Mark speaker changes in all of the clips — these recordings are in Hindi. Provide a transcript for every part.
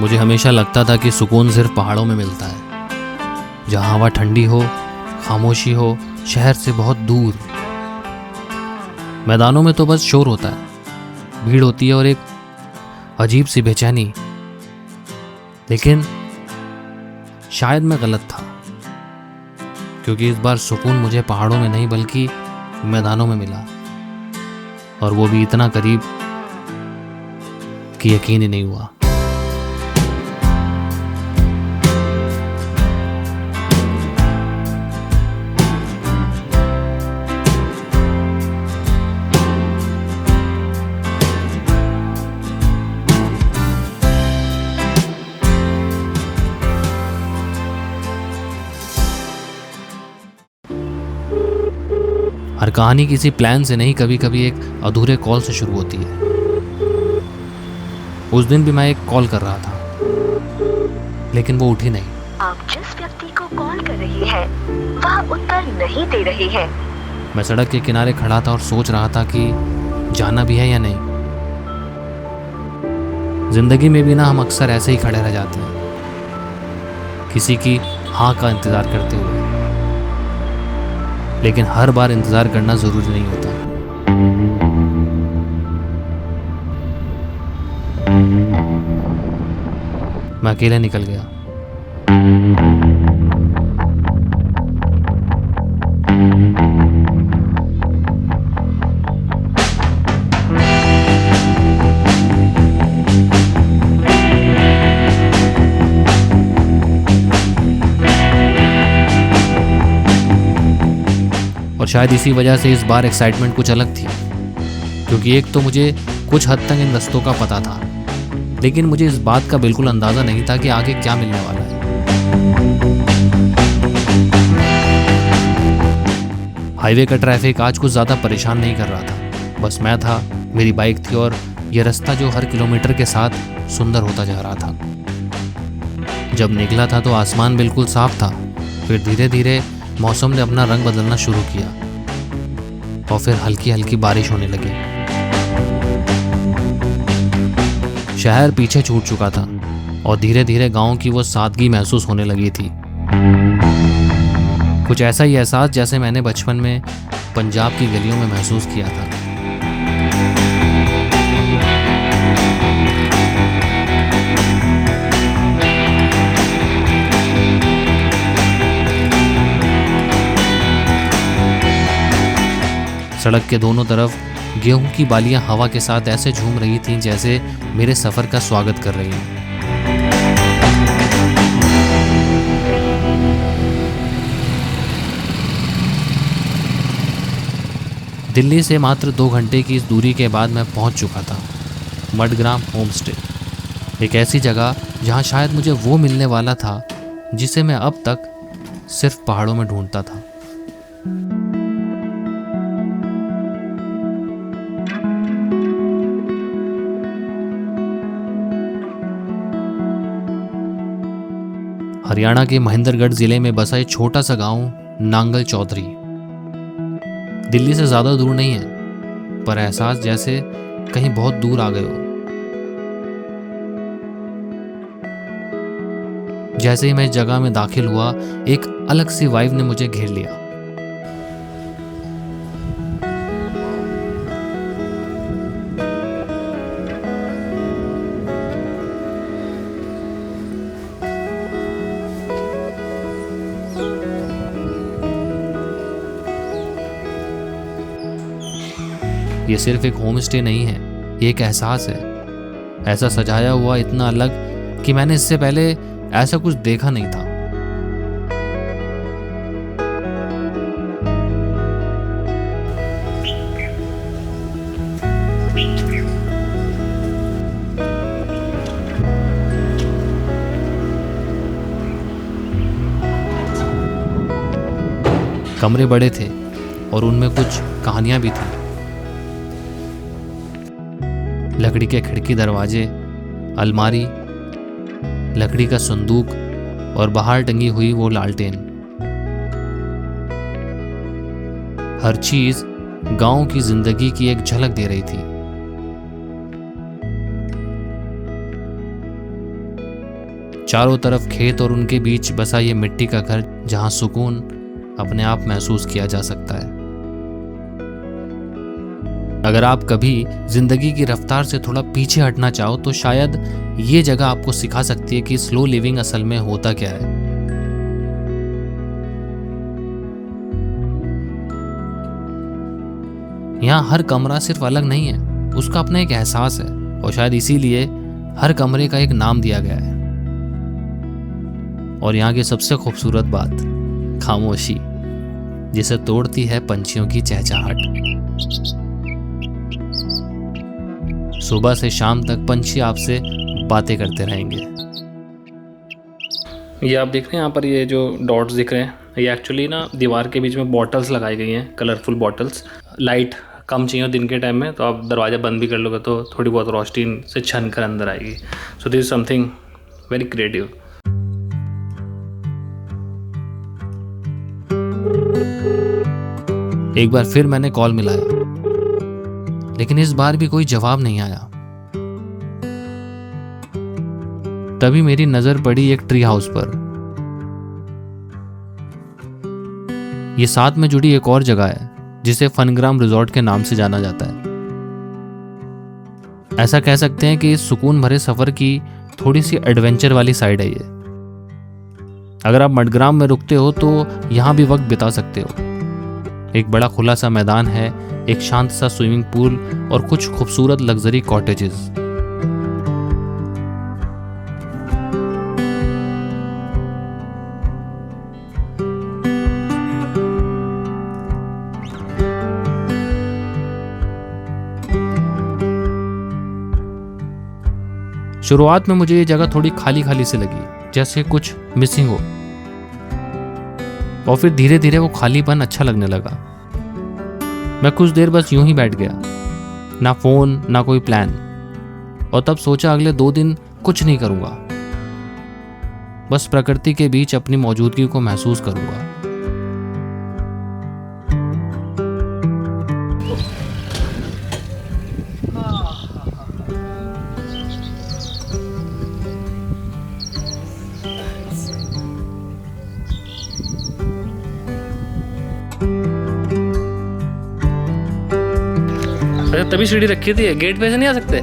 Speaker 1: मुझे हमेशा लगता था कि सुकून सिर्फ पहाड़ों में मिलता है, जहाँ हवा ठंडी हो, खामोशी हो, शहर से बहुत दूर। मैदानों में तो बस शोर होता है, भीड़ होती है और एक अजीब सी बेचैनी। लेकिन शायद मैं गलत था, क्योंकि इस बार सुकून मुझे पहाड़ों में नहीं बल्कि मैदानों में मिला, और वो भी इतना करीब कि यकीन ही नहीं हुआ। हर कहानी किसी प्लान से नहीं, कभी कभी एक अधूरे कॉल से शुरू होती है। उस दिन भी मैं एक कॉल कर रहा था, लेकिन वो उठी नहीं।
Speaker 2: आप जिस व्यक्ति को कॉल कर रही हैं, वह उत्तर नहीं दे रही है।
Speaker 1: मैं सड़क के किनारे खड़ा था और सोच रहा था कि जाना भी है या नहीं। जिंदगी में भी ना हम अक्सर ऐसे ही खड़े रह जाते हैं, किसी की हाँ का इंतजार करते हुए। लेकिन हर बार इंतजार करना जरूरी नहीं होता। मैं अकेले निकल गया। और शायद इसी वजह से इस बार एक्साइटमेंट कुछ अलग थी, क्योंकि एक तो मुझे कुछ हद तक इन रास्तों का पता था, लेकिन मुझे इस बात का बिल्कुल अंदाजा नहीं था कि आगे क्या मिलने वाला है। हाईवे का ट्रैफिक आज कुछ ज्यादा परेशान नहीं कर रहा था। बस मैं था, मेरी बाइक थी और यह रास्ता जो हर किलोमीटर के साथ सुंदर होता जा रहा था। जब निकला था तो आसमान बिल्कुल साफ था, फिर धीरे धीरे मौसम ने अपना रंग बदलना शुरू किया और फिर हल्की हल्की बारिश होने लगी। शहर पीछे छूट चुका था और धीरे धीरे गांव की वो सादगी महसूस होने लगी थी। कुछ ऐसा ही एहसास जैसे मैंने बचपन में पंजाब की गलियों में महसूस किया था। सड़क के दोनों तरफ गेहूं की बालियां हवा के साथ ऐसे झूम रही थीं जैसे मेरे सफर का स्वागत कर रही हैं। दिल्ली से मात्र 2 घंटे की इस दूरी के बाद मैं पहुंच चुका था मडग्राम होम स्टे, एक ऐसी जगह जहां शायद मुझे वो मिलने वाला था जिसे मैं अब तक सिर्फ पहाड़ों में ढूंढता था। हरियाणा के महेंद्रगढ़ जिले में बसा एक छोटा सा गांव नांगल चौधरी। दिल्ली से ज्यादा दूर नहीं है, पर एहसास जैसे कहीं बहुत दूर आ गए हो। जैसे ही मैं इस जगह में दाखिल हुआ, एक अलग सी वाइब ने मुझे घेर लिया। ये सिर्फ एक होम स्टे नहीं है, ये एक एहसास है, ऐसा सजाया हुआ, इतना अलग कि मैंने इससे पहले ऐसा कुछ देखा नहीं था। कमरे बड़े थे और उनमें कुछ कहानियां भी थी। लकड़ी के खिड़की, दरवाजे, अलमारी, लकड़ी का संदूक और बाहर टंगी हुई वो लालटेन। हर चीज गांव की जिंदगी की एक झलक दे रही थी। चारों तरफ खेत और उनके बीच बसा ये मिट्टी का घर जहां सुकून अपने आप महसूस किया जा सकता है। अगर आप कभी जिंदगी की रफ्तार से थोड़ा पीछे हटना चाहो तो शायद ये जगह आपको सिखा सकती है कि स्लो लिविंग असल में होता क्या है। यहाँ हर कमरा सिर्फ अलग नहीं है, उसका अपना एक एहसास है और शायद इसीलिए हर कमरे का एक नाम दिया गया है। और यहाँ की सबसे खूबसूरत बात खामोशी, जिसे तोड़ती है पंछियों की चहचहाट। सुबह से शाम तक पंछी आपसे बातें करते रहेंगे।
Speaker 3: ये आप देख रहे हैं यहाँ पर ये जो डॉट्स दिख रहे हैं, ये एक्चुअली ना दीवार के बीच में बॉटल्स लगाई गई हैं, कलरफुल बॉटल्स। लाइट कम चाहिए दिन के टाइम में तो आप दरवाज़ा बंद भी कर लोगे तो थोड़ी बहुत रोशनी से छन कर अंदर आएगी। So this is something very creative.
Speaker 1: एक बार फिर मैंने कॉल मिलाया, लेकिन इस बार भी कोई जवाब नहीं आया। तभी मेरी नजर पड़ी एक ट्री हाउस पर। यह साथ में जुड़ी एक और जगह है जिसे फनग्राम रिजॉर्ट के नाम से जाना जाता है। ऐसा कह सकते हैं कि इस सुकून भरे सफर की थोड़ी सी एडवेंचर वाली साइड है ये। अगर आप मडग्राम में रुकते हो तो यहां भी वक्त बिता सकते हो। एक बड़ा खुला सा मैदान है, एक शांत सा स्विमिंग पूल और कुछ खूबसूरत लग्जरी कॉटेजेस। शुरुआत में मुझे ये जगह थोड़ी खाली खाली सी लगी, जैसे कुछ मिसिंग हो, और फिर धीरे धीरे वो खालीपन अच्छा लगने लगा। मैं कुछ देर बस यूं ही बैठ गया, ना फोन ना कोई प्लान, और तब सोचा अगले 2 दिन कुछ नहीं करूंगा, बस प्रकृति के बीच अपनी मौजूदगी को महसूस करूंगा।
Speaker 3: तभी सीढ़ी रखी थी, गेट पे से नहीं आ सकते?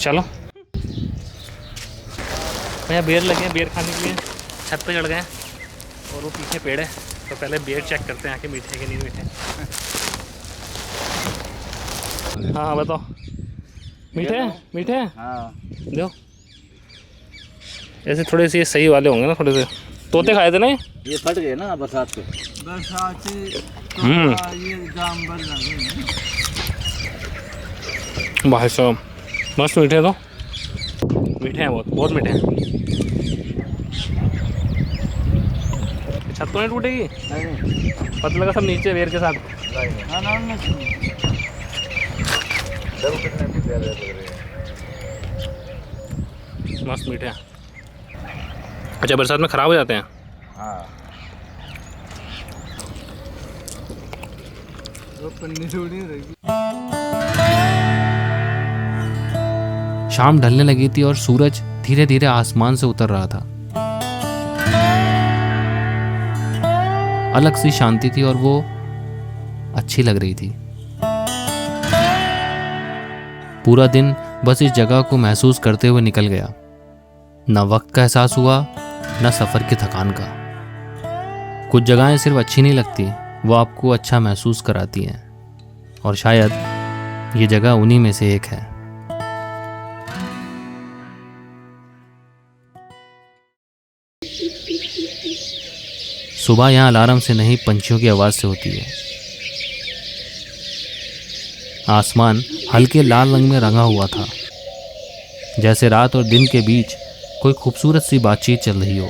Speaker 3: चलो भैया, बेर लगे हैं, बेर खाने के लिए छत पे चढ़ गए हैं और वो पीछे पेड़ है, तो पहले बेर चेक करते हैं आके मीठे के नहीं मीठे। हाँ बताओ, मीठे हैं? मीठे हैं? हाँ दो। ऐसे थोड़े से सही वाले होंगे ना, थोड़े से तोते खाए थे ना
Speaker 4: ये फट गए ना बरसात से। ये जानवर लगे
Speaker 3: भाई साहब, मस्त मीठे हैं, तो मीठे हैं, बहुत बहुत मीठे हैं। छत तो नहीं टूटेगी? पता लगा सब नीचे बेर के साथ। मस्त मीठे हैं। अच्छा, बरसात में खराब हो जाते हैं?
Speaker 4: हाँ।
Speaker 1: शाम ढलने लगी थी और सूरज धीरे धीरे आसमान से उतर रहा था। अलग सी शांति थी और वो अच्छी लग रही थी। पूरा दिन बस इस जगह को महसूस करते हुए निकल गया। ना वक्त का एहसास हुआ, ना सफर की थकान का। कुछ जगहें सिर्फ अच्छी नहीं लगती, वो आपको अच्छा महसूस कराती हैं, और शायद ये जगह उन्हीं में से एक है। सुबह यहाँ अलार्म से नहीं, पंछियों की आवाज से होती है। आसमान हल्के लाल रंग में रंगा हुआ था, जैसे रात और दिन के बीच कोई खूबसूरत सी बातचीत चल रही हो।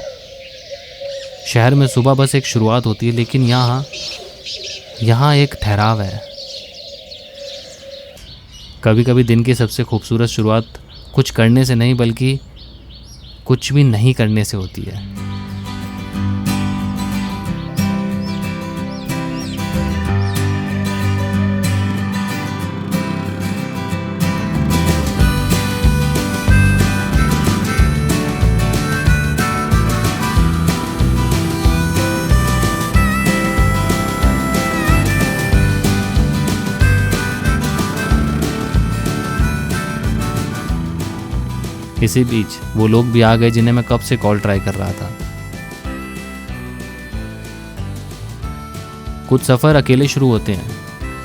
Speaker 1: शहर में सुबह बस एक शुरुआत होती है, लेकिन यहाँ एक ठहराव है। कभी कभी दिन की सबसे खूबसूरत शुरुआत कुछ करने से नहीं, बल्कि कुछ भी नहीं करने से होती है। इसी बीच वो लोग भी आ गए जिन्हें मैं कब से कॉल ट्राई कर रहा था। कुछ सफ़र अकेले शुरू होते हैं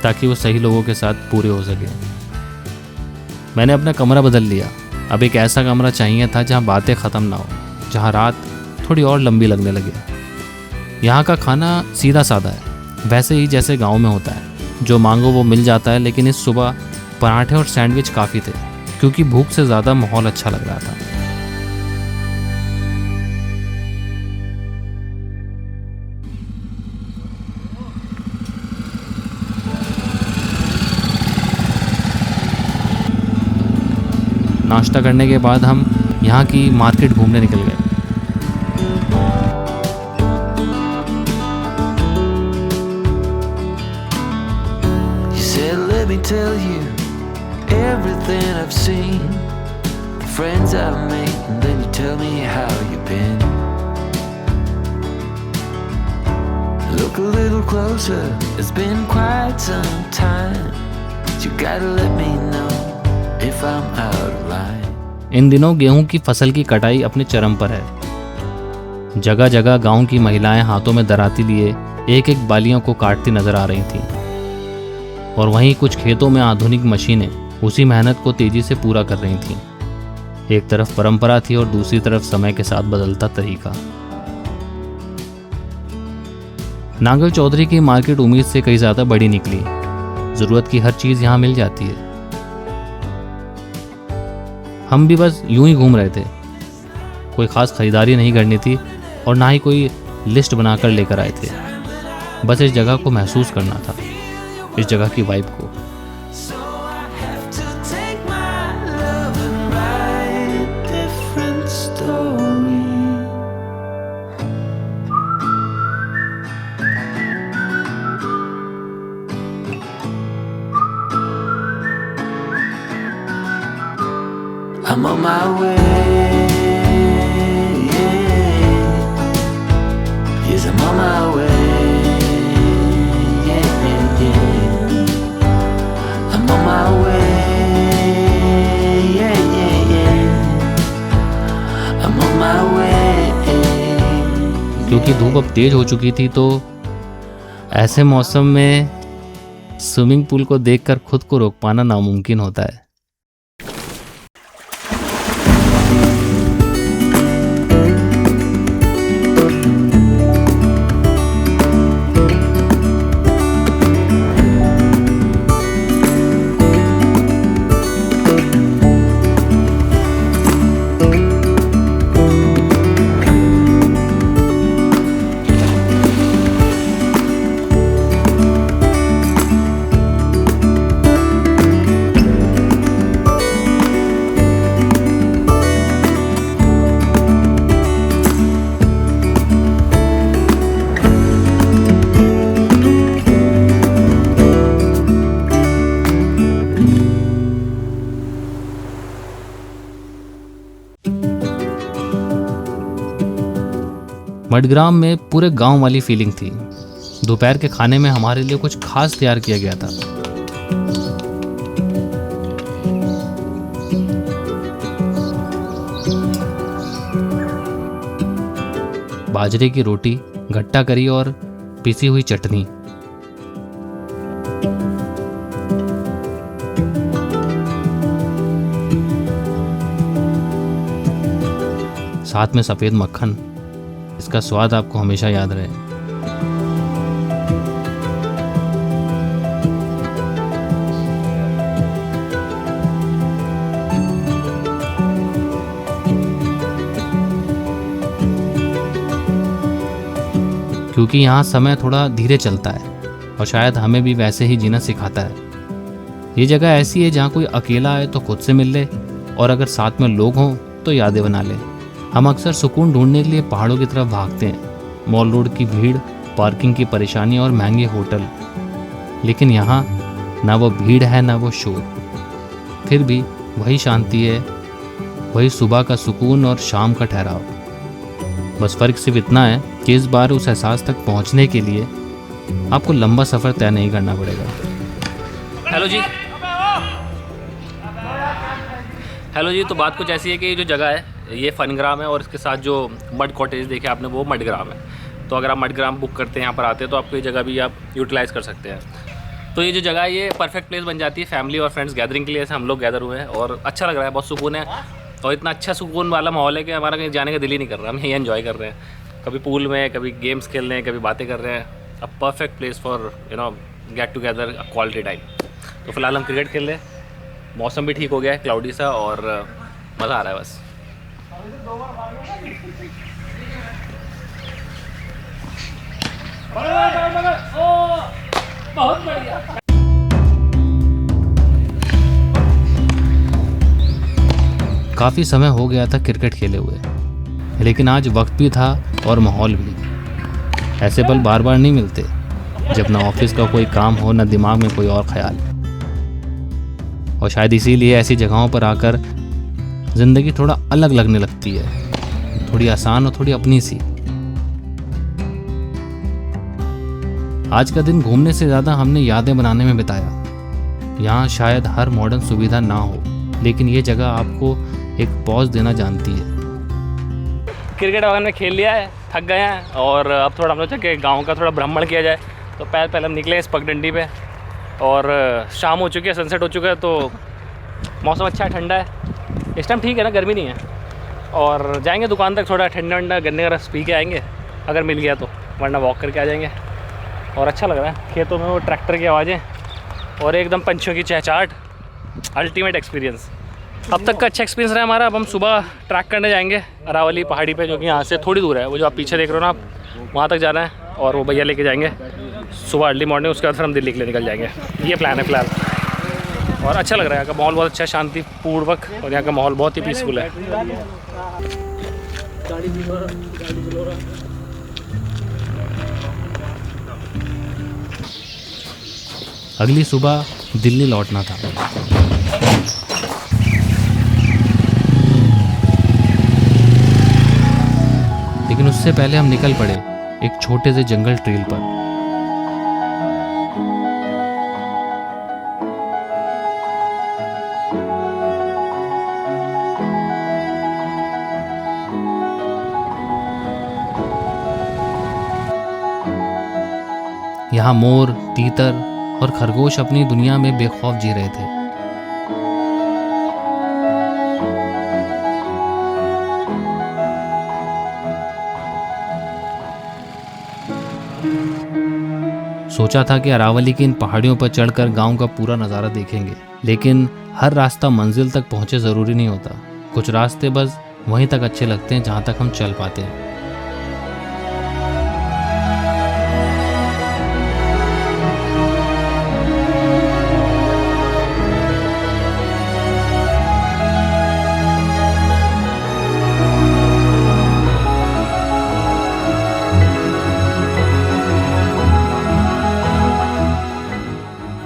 Speaker 1: ताकि वो सही लोगों के साथ पूरे हो सके। मैंने अपना कमरा बदल लिया। अब एक ऐसा कमरा चाहिए था जहाँ बातें ख़त्म ना हो, जहाँ रात थोड़ी और लंबी लगने लगे। यहाँ का खाना सीधा साधा है, वैसे ही जैसे गांव में होता है। जो मांगो वो मिल जाता है, लेकिन इस सुबह पराठे और सैंडविच काफ़ी थे क्योंकि भूख से ज़्यादा माहौल अच्छा लग रहा था। नाश्ता करने के बाद हम यहाँ की मार्केट घूमने निकल गए।
Speaker 5: You said, let me tell you everything I've seen, the friends I've made, and then you tell me how you've been. Look a little closer, it's been quite some time. You gotta let me know if I'm out of line.
Speaker 1: इन दिनों गेहूं की फसल की कटाई अपने चरम पर है। जगह जगह गांव की महिलाएं हाथों में दराती लिए एक एक बालियों को काटती नजर आ रही थीं, और वहीं कुछ खेतों में आधुनिक मशीनें उसी मेहनत को तेजी से पूरा कर रही थीं। एक तरफ परंपरा थी और दूसरी तरफ समय के साथ बदलता तरीका। नांगल चौधरी की मार्केट उम्मीद से कहीं ज्यादा बड़ी निकली। जरूरत की हर चीज यहाँ मिल जाती है। हम भी बस यूं ही घूम रहे थे। कोई खास खरीदारी नहीं करनी थी और ना ही कोई लिस्ट बनाकर लेकर आए थे। बस इस जगह को महसूस करना था, इस जगह की वाइब को।
Speaker 5: So I have to take my love and write a different story. I'm on my way. Yes, I'm on my way. I'm on my way. I'm on my way.
Speaker 1: क्योंकि धूप अब तेज हो चुकी थी, तो ऐसे मौसम में स्विमिंग पूल को देखकर खुद को रोक पाना नामुमकिन होता है। मडग्राम में पूरे गांव वाली फीलिंग थी। दोपहर के खाने में हमारे लिए कुछ खास तैयार किया गया था। बाजरे की रोटी, घट्टा करी और पिसी हुई चटनी। साथ में सफेद मक्खन। इसका स्वाद आपको हमेशा याद रहे। क्योंकि यहाँ समय थोड़ा धीरे चलता है और शायद हमें भी वैसे ही जीना सिखाता है। ये जगह ऐसी है जहाँ कोई अकेला आए तो खुद से मिल ले, और अगर साथ में लोग हों तो यादें बना ले। हम अक्सर सुकून ढूंढने के लिए पहाड़ों की तरफ भागते हैं। मॉल रोड की भीड़, पार्किंग की परेशानी और महंगे होटल, लेकिन यहाँ ना वो भीड़ है ना वो शोर। फिर भी वही शांति है, वही सुबह का सुकून और शाम का ठहराव। बस फ़र्क सिर्फ इतना है कि इस बार उस एहसास तक पहुँचने के लिए आपको लंबा सफ़र तय नहीं करना पड़ेगा।
Speaker 3: हेलो जी, हेलो जी, तो बात कुछ ऐसी है कि ये जो जगह है ये फनग्राम है और इसके साथ जो मड कॉटेज देखे आपने वो मडग्राम है। तो अगर आप मडग्राम बुक करते हैं, यहाँ पर आते हैं, तो आपको ये जगह भी आप यूटिलाइज़ कर सकते हैं। तो ये जो जगह है ये परफेक्ट प्लेस बन जाती है फैमिली और फ्रेंड्स गैदरिंग के लिए। ऐसे हम लोग गैदर हुए हैं और अच्छा लग रहा है, बहुत सुकून है और इतना अच्छा सुकून वाला माहौल है कि हमारा कहीं जाने का दिल ही नहीं कर रहा। हम यही एंजॉय कर रहे हैं, कभी पूल में, कभी गेम्स खेल रहे हैं, कभी बातें कर रहे हैं। A perfect place for get together, a quality time. तो फिलहाल हम क्रिकेट खेल रहे हैं, मौसम भी ठीक हो गया है, क्लाउडी सा, और मज़ा आ रहा है बस। बहुत बढ़िया।
Speaker 1: काफ़ी समय हो गया था क्रिकेट खेले हुए, लेकिन आज वक्त भी था और माहौल भी। ऐसे पल बार बार नहीं मिलते, जब ना ऑफिस का कोई काम हो, ना दिमाग में कोई और ख्याल। और शायद इसीलिए ऐसी जगहों पर आकर ज़िंदगी थोड़ा अलग लगने लगती है, थोड़ी आसान और थोड़ी अपनी सी। आज का दिन घूमने से ज़्यादा हमने यादें बनाने में बिताया। यहाँ शायद हर मॉडर्न सुविधा ना हो, लेकिन ये जगह आपको एक पॉज देना जानती है।
Speaker 3: क्रिकेट वगैरह में खेल लिया है, थक गए हैं और अब थोड़ा हम लोग कि गाँव का थोड़ा भ्रमण किया जाए। तो पहले हम निकले इस पगडंडी पे और शाम हो चुकी है, सनसेट हो चुका है, तो मौसम अच्छा है, ठंडा है इस टाइम, ठीक है ना, गर्मी नहीं है। और जाएंगे दुकान तक, थोड़ा ठंडा ठंडा गन्ने का रस पी के आएंगे अगर मिल गया तो, वरना वॉक करके आ जाएंगे। और अच्छा लग रहा है, खेतों में वो ट्रैक्टर की आवाज़ें और एकदम पंछियों की चहचहाट, अल्टीमेट एक्सपीरियंस। अब तक का अच्छा एक्सपीरियंस रहा हमारा। अब हम सुबह ट्रैक करने जाएंगे अरावली पहाड़ी पे, जो कि यहाँ से थोड़ी दूर है। वो जो आप पीछे देख रहे हो ना, आप वहाँ तक जाना है और वो भैया लेके जाएंगे सुबह अर्ली मॉर्निंग। उसके बाद फिर हम दिल्ली के लिए निकल जाएंगे। ये प्लान है फिलहाल। और अच्छा लग रहा है, यहाँ का माहौल बहुत अच्छा, शांतिपूर्वक, और यहाँ का माहौल बहुत ही पीसफुल है।
Speaker 1: अगली सुबह दिल्ली लौटना था। लेकिन उससे पहले हम निकल पड़े एक छोटे से जंगल ट्रेल पर। यहाँ मोर, तीतर और खरगोश अपनी दुनिया में बेखौफ जी रहे थे। सोचा था कि अरावली की इन पहाड़ियों पर चढ़कर गांव का पूरा नज़ारा देखेंगे, लेकिन हर रास्ता मंजिल तक पहुंचे ज़रूरी नहीं होता। कुछ रास्ते बस वहीं तक अच्छे लगते हैं जहां तक हम चल पाते हैं।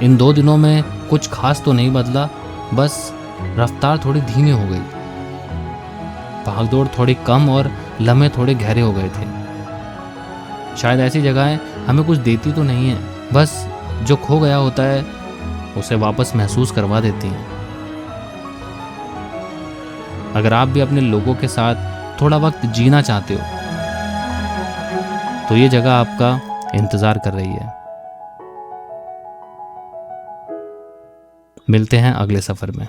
Speaker 1: इन 2 दिनों में कुछ खास तो नहीं बदला, बस रफ्तार थोड़ी धीमी हो गई, भागदौड़ थोड़ी कम और लम्हे थोड़े गहरे हो गए थे। शायद ऐसी जगहें हमें कुछ देती तो नहीं है, बस जो खो गया होता है उसे वापस महसूस करवा देती हैं। अगर आप भी अपने लोगों के साथ थोड़ा वक्त जीना चाहते हो तो ये जगह आपका इंतज़ार कर रही है। मिलते हैं अगले सफ़र में।